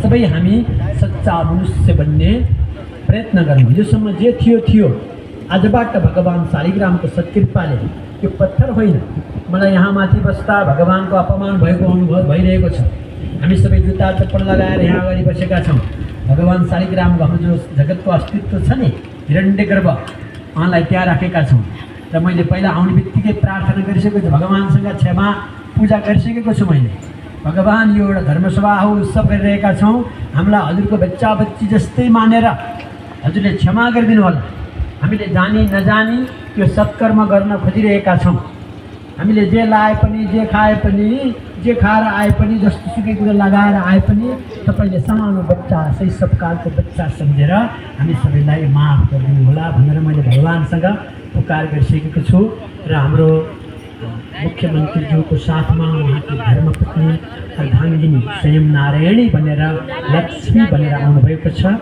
सबै हामी सच्चा मनुष्य बन्ने प्रयत्न गरौँ। योसम्म जे थियो आजबाट भगवान शालिग्रामको सत्कृपाले यो पत्थर होइन, मलाई यहाँ माथि बस्दा भगवानको अपमान भएको अनुभव भइरहेको छ। हामी सबै जुत्ता चप्पल लगाएर यहाँ अगाडि बसेका छौँ। भगवान शालिग्राम हाम्रो जो जगतको अस्तित्व छ नि, हिरण्यगर्भ, उहाँलाई त्यहाँ राखेका छौँ। र मैले पहिला आउने बित्तिकै प्रार्थना गरिसकेको छु, भगवानसँग क्षमा पूजा गरिसकेको छु मैले। भगवान यो एउटा धर्मसभा हो, उत्सव गरिरहेका छौँ, हामीलाई हजुरको बच्चा बच्ची जस्तै मानेर हजुरले क्षमा गरिदिनु होला। हामीले जानी नजानी यो सत्कर्म गर्न खोजिरहेका छौँ। हामीले जे लाए पनि, जे खाए पनि, जे खाएर आए पनि, जस्तो सुकै कुरो लगाएर आए पनि तपाईँले सानो बच्चा, शैशवकालको बच्चा सम्झेर हामी सबैलाई माफ गरिदिनु होला भनेर मैले भगवानसँग पुकार गरिसकेको छु। र हाम्रो मुख्यमन्त्रीज्यूको साथमा उहाँकी धर्मपत्नी अर्धाङ्गिनी स्वयं नारायणी बनेर, लक्ष्मी बनेर आउनुभएको छ।